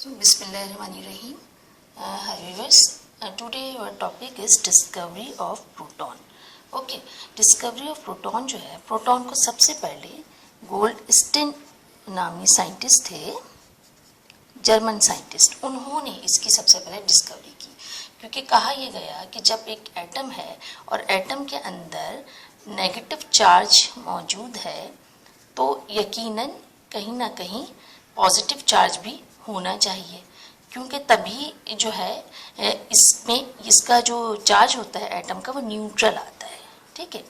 So, Bismillahirrahmanirrahim. Hi viewers. Today our topic is discovery of proton. Okay, discovery of proton जो है, proton को सबसे पहले Goldstein नामी साइंटिस्ट थे, जर्मन साइंटिस्ट, उन्होंने इसकी सबसे पहले डिस्कवरी की। क्योंकि कहा यह गया कि जब एक एटम है और एटम के अंदर नेगेटिव चार्ज मौजूद है तो यकीनन कहीं ना कहीं पॉजिटिव चार्ज भी होना चाहिए, क्योंकि तभी जो है इसमें इसका जो चार्ज होता है एटम का वो न्यूट्रल आता है। ठीक है,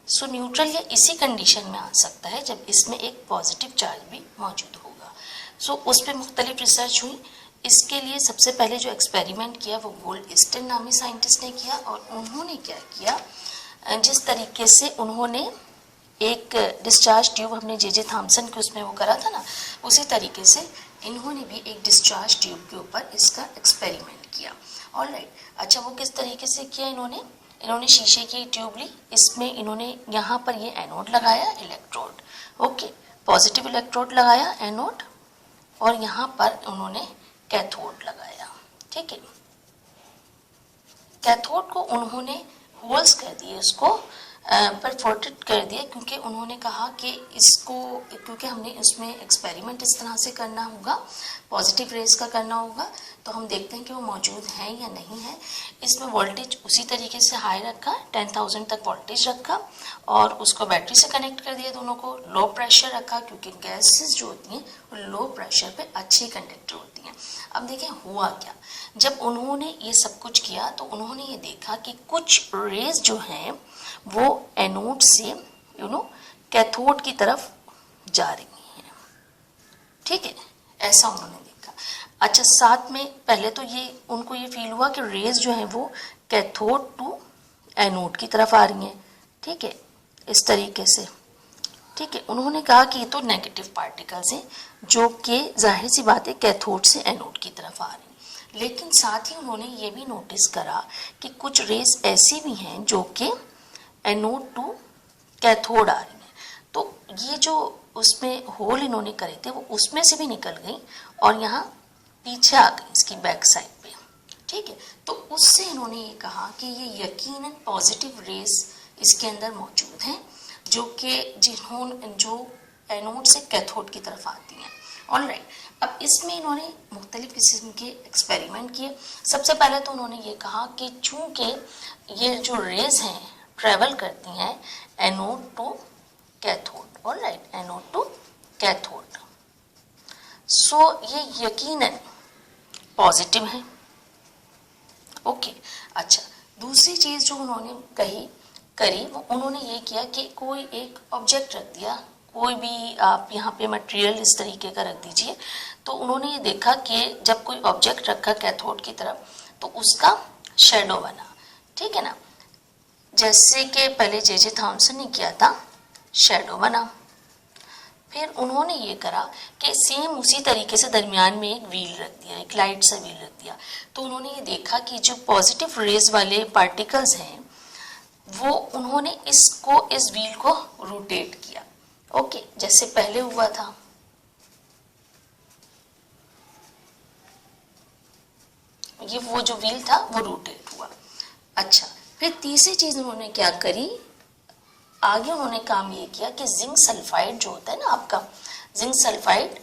सो न्यूट्रल या इसी कंडीशन में आ सकता है जब इसमें एक पॉजिटिव चार्ज भी मौजूद होगा। सो उस पर मुख्तलिफ रिसर्च हुई। इसके लिए सबसे पहले जो एक्सपेरिमेंट किया वो गोल्डस्टीन नामी साइंटिस्ट ने किया, और उन्होंने क्या किया, जिस तरीके से उन्होंने एक डिस्चार्ज ट्यूब हमने जे थॉमसन के उसमें वो करा था ना, उसी तरीके से इन्होंने भी एक डिस्चार्ज ट्यूब के ऊपर इसका एक्सपेरिमेंट किया। ऑलराइट, अच्छा वो किस तरीके से किया, इन्होंने शीशे की ट्यूब ली, इसमें इन्होंने यहाँ पर ये एनोड लगाया, इलेक्ट्रोड, ओके, पॉजिटिव इलेक्ट्रोड लगाया एनोड, और यहाँ पर उन्होंने कैथोड लगाया। ठीक है, कैथोड को उन्होंने होल्स कर दिए, उसको परफोर्टेड कर दिया, क्योंकि उन्होंने कहा कि इसको, क्योंकि हमने इसमें एक्सपेरिमेंट इस तरह से करना होगा, पॉजिटिव रेज का करना होगा, तो हम देखते हैं कि वो मौजूद है या नहीं है। इसमें वोल्टेज उसी तरीके से हाई रखा, 10,000 तक वोल्टेज रखा, और उसको बैटरी से कनेक्ट कर दिया दोनों को। लो प्रेशर रखा, क्योंकि गैसेस जो होती हैं वो लो प्रेशर पे अच्छी कंडक्टर होती हैं। अब देखें हुआ क्या, जब उन्होंने ये सब कुछ किया तो उन्होंने ये देखा कि कुछ रेज जो हैं वो एनोड से कैथोड की तरफ जा रही हैं। ठीक है, ऐसा उन्होंने देखा। अच्छा, साथ में पहले तो ये उनको ये फील हुआ कि रेज जो है वो कैथोड टू एनोड की तरफ आ रही हैं। ठीक है, इस तरीके से। ठीक है, उन्होंने कहा कि ये तो नेगेटिव पार्टिकल्स हैं जो कि जाहिर सी बात है कैथोड से एनोड की तरफ आ रही हैं। लेकिन साथ ही उन्होंने ये भी नोटिस करा कि कुछ रेज ऐसी भी हैं जो कि एनोड टू कैथोड आ रही है। तो ये जो उसमें होल इन्होंने करे थे वो उसमें से भी निकल गई और यहाँ पीछे आ गई इसकी बैक साइड पे। ठीक है, तो उससे इन्होंने ये कहा कि ये यकीनन पॉजिटिव रेस इसके अंदर मौजूद हैं जो एनोड से कैथोड की तरफ आती हैं। ऑलराइट, अब इसमें इन्होंने मुख्तलिफ किस्म के एक्सपेरिमेंट किए। सबसे पहले तो उन्होंने ये कहा कि चूंकि ये जो रेज हैं ट्रेवल करती हैं anode to cathode, alright, anode to cathode, so ये यकीनन पॉजिटिव है। ओके, अच्छा, दूसरी चीज जो उन्होंने करी वो उन्होंने ये किया कि कोई एक ऑब्जेक्ट रख दिया, कोई भी आप यहाँ पे मटेरियल इस तरीके का रख दीजिए। तो उन्होंने ये देखा कि जब कोई ऑब्जेक्ट रखा कैथोड की तरफ तो उसका शेडो बना। ठीक है ना, जैसे कि पहले जे थॉमसन ने किया था, शेडो बना। फिर उन्होंने ये करा कि सेम उसी तरीके से दरमियान में एक व्हील रख दिया, एक लाइट सा व्हील रख दिया। तो उन्होंने ये देखा कि जो पॉजिटिव रेज वाले पार्टिकल्स हैं वो उन्होंने इस व्हील को रोटेट किया। ओके, जैसे पहले हुआ था। ये वो जो व्हील था वो रोटेट हुआ। अच्छा, फिर तीसरी चीज उन्होंने क्या करी, आगे उन्होंने काम ये किया कि जिंक सल्फाइड जो होता है ना आपका, जिंक सल्फाइड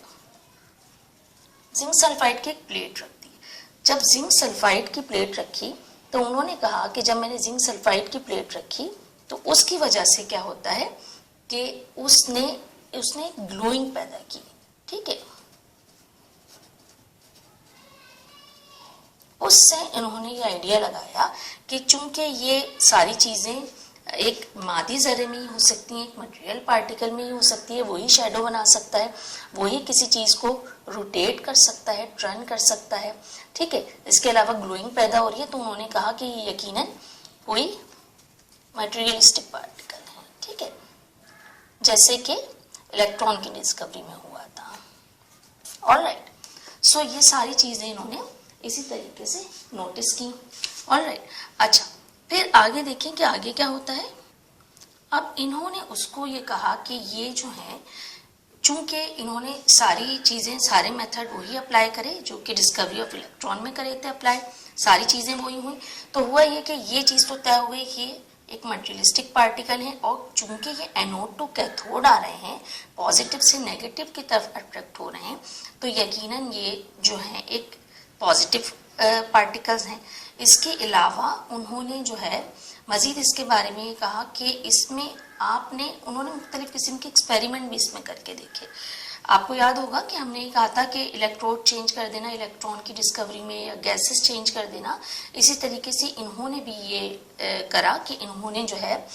की एक प्लेट रख दी। जब जिंक सल्फाइड की प्लेट रखी तो उन्होंने कहा कि जब मैंने जिंक सल्फाइड की प्लेट रखी तो उसकी वजह से क्या होता है कि उसने ग्लोइंग पैदा की। ठीक है, उससे इन्होंने ये आइडिया लगाया कि चूंकि ये सारी चीजें एक मादी जरे में ही हो सकती हैं, एक मटेरियल पार्टिकल में ही हो सकती है, वही शेडो बना सकता है, वही किसी चीज को रोटेट कर सकता है, टर्न कर सकता है। ठीक है, इसके अलावा ग्लोइंग पैदा हो रही है, तो उन्होंने कहा कि ये यकीनन कोई मटेरियलिस्टिक पार्टिकल है। ठीक है, जैसे कि इलेक्ट्रॉन की डिस्कवरी में हुआ था। ऑलराइट, सो ये सारी चीजें इन्होंने इसी तरीके से नोटिस की। ऑलराइट, अच्छा, फिर आगे देखें कि आगे क्या होता है। अब इन्होंने उसको ये कहा कि ये जो है चूंकि इन्होंने सारी चीज़ें, सारे मेथड वही अप्लाई करे जो कि डिस्कवरी ऑफ इलेक्ट्रॉन में करे थे अप्लाई, सारी चीज़ें वही हुई। तो हुआ ये कि ये चीज़ तो तय हो गई कि एक मटेरियलिस्टिक पार्टिकल है, और चूंकि ये एनोड टू कैथोड आ रहे हैं, पॉजिटिव से नेगेटिव की तरफ अट्रैक्ट हो रहे हैं, तो यकीनन ये जो है एक पॉजिटिव पार्टिकल्स हैं। इसके अलावा उन्होंने जो है मजीद इसके बारे में ये कहा कि इसमें उन्होंने मुख्तलिफ किस्म के एक्सपेरिमेंट भी इसमें करके देखे। आपको याद होगा कि हमने ये कहा था कि इलेक्ट्रोड चेंज कर देना इलेक्ट्रॉन की डिस्कवरी में, या गैसेस चेंज कर देना, इसी तरीके से इन्होंने भी ये करा कि इन्होंने जो है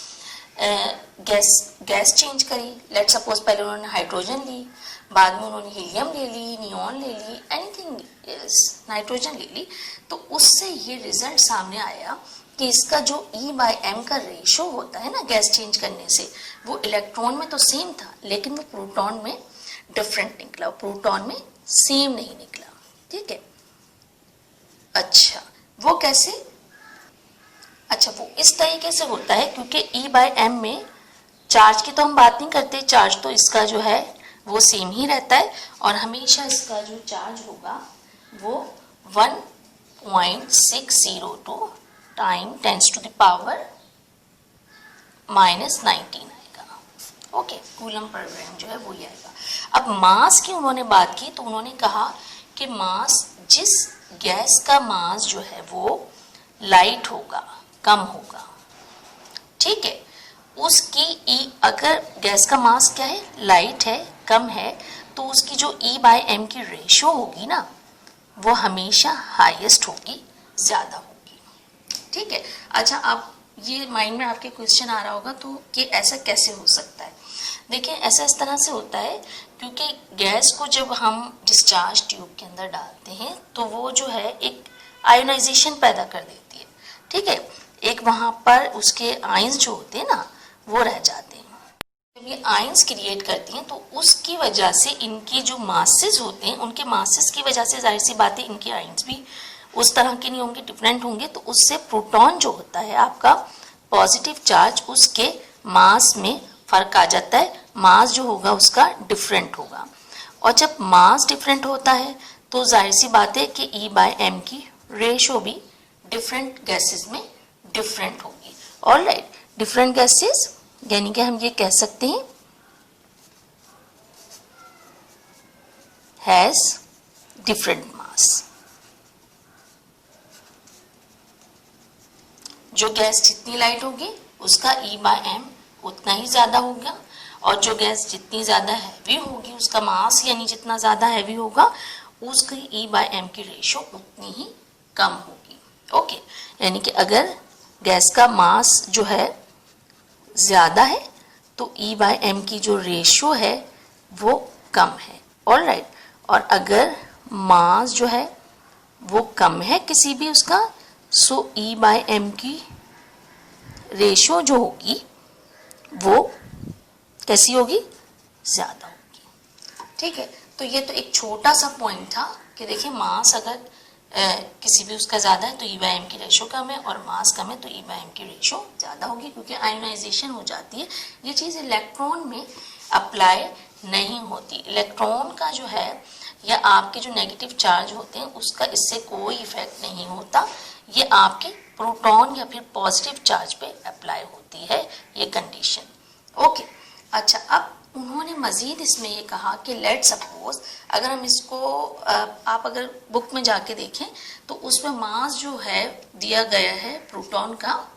गैस चेंज करी। लेट सपोज पहले उन्होंने हाइड्रोजन ली, बाद में उन्होंने हीलियम ले ली, नियॉन ले ली, एनीथिंग नाइट्रोजन ले ली, तो उससे ये रिजल्ट सामने आया कि इसका जो E/m का रेशो होता है ना गैस चेंज करने से, वो इलेक्ट्रॉन में तो सेम था लेकिन वो प्रोटॉन में डिफरेंट निकला, प्रोटॉन में सेम नहीं निकला। ठीक है, अच्छा वो कैसे? अच्छा वो इस तरीके से होता है क्योंकि E/m में चार्ज की तो हम बात नहीं करते, चार्ज तो इसका जो है वो सेम ही रहता है, और हमेशा इसका जो चार्ज होगा वो 1.602 टाइम 10⁻⁻⁹ आएगा। ओके, कूलम पर ग्राम जो है वो ही आएगा। अब मास की उन्होंने बात की तो उन्होंने कहा कि मास, जिस गैस का मास जो है वो लाइट होगा, कम होगा, ठीक है, उसकी अगर गैस का मास क्या है, लाइट है, कम है, तो उसकी जो E/m की रेशो होगी ना वो हमेशा हाईएस्ट होगी, ज्यादा होगी। ठीक है, अच्छा आप ये माइंड में आपके क्वेश्चन आ रहा होगा तो कि ऐसा कैसे हो सकता है? देखिए ऐसा इस तरह से होता है क्योंकि गैस को जब हम डिस्चार्ज ट्यूब के अंदर डालते हैं तो वो जो है एक आयोनाइजेशन पैदा कर देती है। ठीक है, एक वहाँ पर उसके आयंस जो होते हैं ना वो रह जाते हैं। जब ये आयंस क्रिएट करती हैं तो उसकी वजह से इनकी जो मासेस होते हैं, उनके मासेस की वजह से जाहिर सी बात है इनके आयंस भी उस तरह के नहीं होंगे, डिफरेंट होंगे, तो उससे प्रोटॉन जो होता है आपका पॉजिटिव चार्ज, उसके मास में फर्क आ जाता है, मास जो होगा उसका डिफरेंट होगा, और जब मास डिफरेंट होता है तो जाहिर सी बात है कि E/m की रेशो भी डिफरेंट गैसेस में डिफरेंट होगी। ऑलराइट, डिफरेंट गैसेस यानी कि हम ये कह सकते हैं हैज डिफरेंट मास। जो गैस जितनी लाइट होगी उसका E/m उतना ही ज्यादा होगा, और जो गैस जितनी ज्यादा हैवी होगी उसका मास यानी जितना ज्यादा हैवी होगा उसकी E/m की रेशो उतनी ही कम होगी। ओके, यानी कि अगर गैस का मास जो है ज्यादा है तो E/m की जो रेशो है वो कम है। ऑलराइट, और अगर मास जो है वो कम है किसी भी उसका, सो E/m की रेशो जो होगी वो कैसी होगी, ज्यादा होगी। ठीक है, तो ये तो एक छोटा सा पॉइंट था कि देखिए मास अगर किसी भी उसका ज्यादा है तो E/m की रेशो कम है, और मास कम है तो E/m की रेशो ज्यादा होगी क्योंकि आयोनाइजेशन हो जाती है। ये चीज इलेक्ट्रॉन में अप्लाई नहीं होती। इलेक्ट्रॉन का जो है या आपके जो नेगेटिव चार्ज होते हैं उसका इससे कोई इफेक्ट नहीं होता, ये आपके प्रोटॉन या फिर पॉजिटिव चार्ज पे अप्लाई होती है ये कंडीशन। ओके, अच्छा अब उन्होंने मजीद इसमें ये कहा कि लेट सपोज अगर हम इसको आप अगर बुक में जाके देखें तो उसमें मास जो है दिया गया है प्रोटॉन का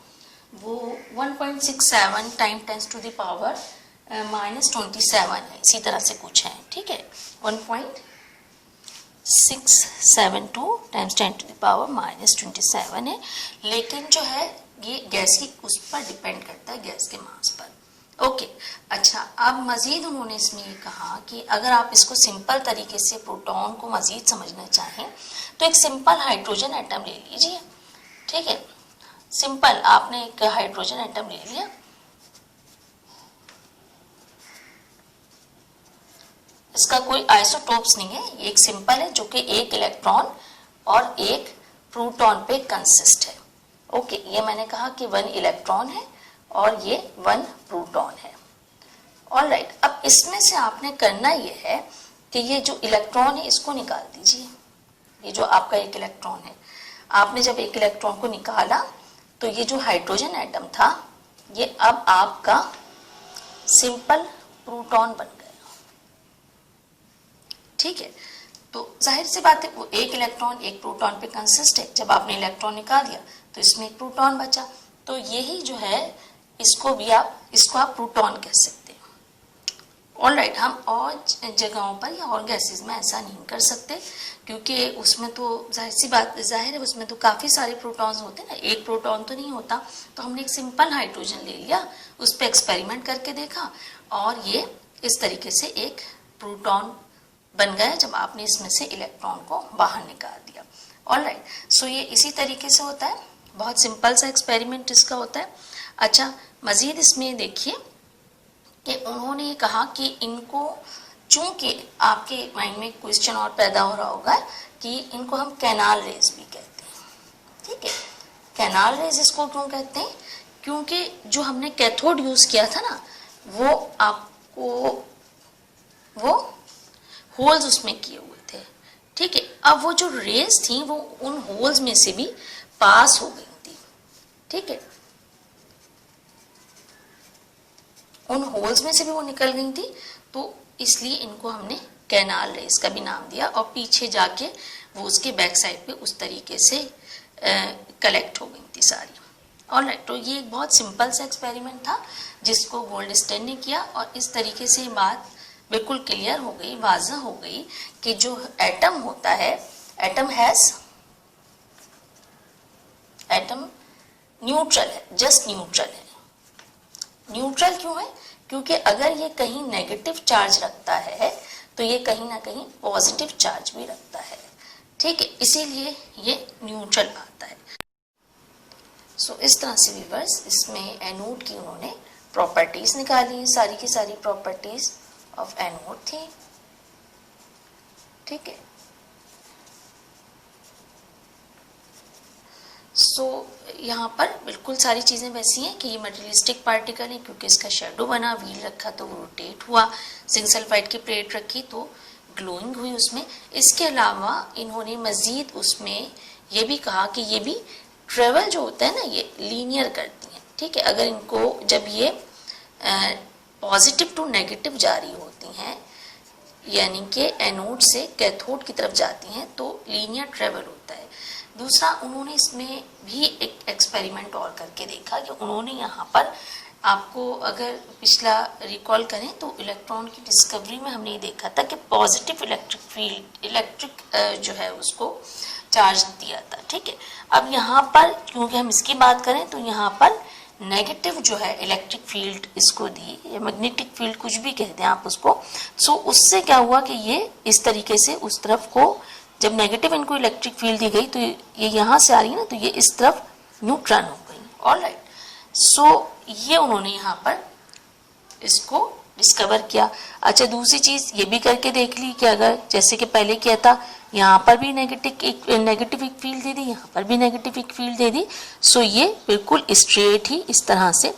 वो 1.67 टाइम 10⁻⁻⁻27 है, इसी तरह से कुछ है। ठीक है, 1.672 टाइम्स 10⁻⁻27 है, लेकिन जो है ये गैस की उस पर डिपेंड करता है, गैस के मास पर। ओके, अच्छा अब मजीद उन्होंने इसमें ये कहा कि अगर आप इसको सिंपल तरीके से प्रोटॉन को मजीद समझना चाहें तो एक सिंपल हाइड्रोजन एटम ले लीजिए। ठीक है, सिंपल आपने एक हाइड्रोजन एटम ले लिया, इसका कोई आइसोटोप्स नहीं है, ये एक सिंपल है जो कि एक इलेक्ट्रॉन और एक प्रोटॉन पे कंसिस्ट है। ओके, ये मैंने कहा कि 1 इलेक्ट्रॉन है और ये 1 प्रोटॉन है। ऑलराइट, अब इसमें से आपने करना ये है कि ये जो इलेक्ट्रॉन है इसको निकाल दीजिए। ये जो आपका एक इलेक्ट्रॉन है, आपने जब एक इलेक्ट्रॉन को निकाला तो ये जो हाइड्रोजन एटम था ये अब आपका सिंपल प्रोटॉन बन गया। ठीक है, तो जाहिर सी बात है वो एक इलेक्ट्रॉन एक प्रोटॉन पे कंसिस्ट है। जब आपने इलेक्ट्रॉन निकाल दिया तो इसमें एक प्रोटॉन बचा, तो यही जो है इसको आप प्रोटॉन कह सकते हैं। ऑलराइट, हम और जगहों पर या और गैसेस में ऐसा नहीं कर सकते, क्योंकि उसमें तो जाहिर है उसमें तो काफ़ी सारे प्रोटॉन्स होते हैं ना, एक प्रोटॉन तो नहीं होता। तो हमने एक सिंपल हाइड्रोजन ले लिया, उस पर एक्सपेरिमेंट करके देखा और ये इस तरीके से एक प्रोटॉन बन गया जब आपने इसमें से इलेक्ट्रॉन को बाहर निकाल दिया। ऑलराइट, सो ये इसी तरीके से होता है, बहुत सिंपल सा एक्सपेरिमेंट इसका होता है। अच्छा, मजीद इसमें देखिए कि उन्होंने ये कहा कि इनको, चूंकि आपके माइंड में क्वेश्चन और पैदा हो रहा होगा कि इनको हम कैनाल रेज भी कहते हैं। ठीक है, कैनाल रेज इसको क्यों कहते हैं? क्योंकि जो हमने कैथोड यूज किया था ना, वो होल्स उसमें किए हुए थे। ठीक है, अब वो जो रेज थी वो उन होल्स में से भी पास हो गई थी। ठीक है, उन होल्स में से भी वो निकल गई थी, तो इसलिए इनको हमने कैनाल रेज का भी नाम दिया। और पीछे जाके वो उसके बैक साइड पे उस तरीके से कलेक्ट हो गई थी सारी। ऑलराइट, तो ये एक बहुत सिंपल सा एक्सपेरिमेंट था जिसको गोल्डस्टेन ने किया, और इस तरीके से बात बिल्कुल क्लियर हो गई, वाज़ह हो गई कि जो एटम होता है, एटम न्यूट्रल है, जस्ट न्यूट्रल है। न्यूट्रल क्यों है? क्योंकि अगर ये कहीं नेगेटिव चार्ज रखता है तो ये कहीं ना कहीं पॉजिटिव चार्ज भी रखता है। ठीक है, इसीलिए ये न्यूट्रल आता है। सो इस तरह से व्यूअर्स इसमें एनोड की उन्होंने प्रॉपर्टीज निकाली, सारी की सारी प्रॉपर्टीज ऑफ एनोड थी। ठीक है, सो यहाँ पर बिल्कुल सारी चीज़ें वैसी हैं कि ये मटेरियलिस्टिक पार्टिकल है, क्योंकि इसका शेडो बना, व्हील रखा तो वो रोटेट हुआ, जिंक सल्फाइड की प्लेट रखी तो ग्लोइंग हुई उसमें। इसके अलावा इन्होंने मज़ीद उसमें ये भी कहा कि ये भी ट्रेवल जो होता है ना, ये लीनियर करती हैं। ठीक है, अगर इनको जब ये पॉजिटिव टू नेगेटिव जा रही होती हैं, यानी कि एनोड से कैथोड की तरफ जाती हैं, तो लीनियर ट्रेवल होता है। दूसरा, उन्होंने इसमें भी एक एक्सपेरिमेंट और करके देखा कि उन्होंने यहाँ पर, आपको अगर पिछला रिकॉल करें तो इलेक्ट्रॉन की डिस्कवरी में हमने ये देखा था कि पॉजिटिव इलेक्ट्रिक जो है उसको चार्ज दिया था। ठीक है, अब यहाँ पर क्योंकि हम इसकी बात करें तो यहाँ पर नेगेटिव जो है इलेक्ट्रिक फील्ड इसको दी, या मैग्नेटिक फील्ड कुछ भी कहते हैं आप उसको। सो उससे क्या हुआ कि ये इस तरीके से उस तरफ को, जब नेगेटिव इनको इलेक्ट्रिक फील्ड दी गई तो ये यहाँ से आ रही है ना, तो ये इस तरफ न्यूट्रॉन हो गई। ऑलराइट, सो ये उन्होंने यहाँ पर इसको डिस्कवर किया। अच्छा, दूसरी चीज़ ये भी करके देख ली कि अगर जैसे कि पहले किया था, यहाँ पर भी नेगेटिव एक फील्ड दे दी, यहाँ पर भी नेगेटिव एक फील्ड दे दी, सो ये बिल्कुल स्ट्रेट ही इस तरह से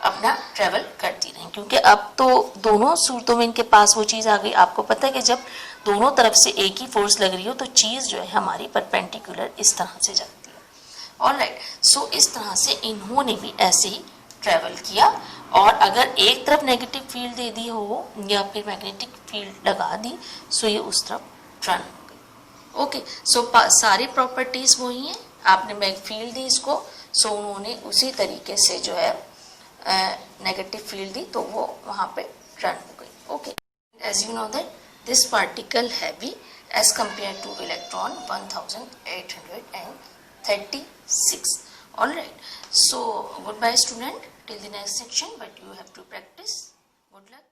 अपना ट्रेवल करती रही। क्योंकि अब तो दोनों सूरतों में इनके पास वो चीज़ आ गई। आपको पता है कि जब दोनों तरफ से एक ही फोर्स लग रही हो तो चीज़ जो है हमारी परपेंडिकुलर इस तरह से जाती है। ऑलराइट, सो इस तरह से इन्होंने भी ऐसे ही ट्रेवल किया, और अगर एक तरफ नेगेटिव फील्ड दे दी हो या फिर मैग्नेटिक फील्ड लगा दी, सो ये उस तरफ टर्न हो गई। ओके, सो सारी प्रॉपर्टीज वही हैं, आपने मैग फील्ड दी इसको, सो उन्होंने उसी तरीके से जो है नेगेटिव फील्ड दी तो वो वहाँ पे टर्न हो गई। Okay, as you know that this particle heavy as compare to electron 1836. Alright, so goodbye student till the next section, but you have to practice. Good luck.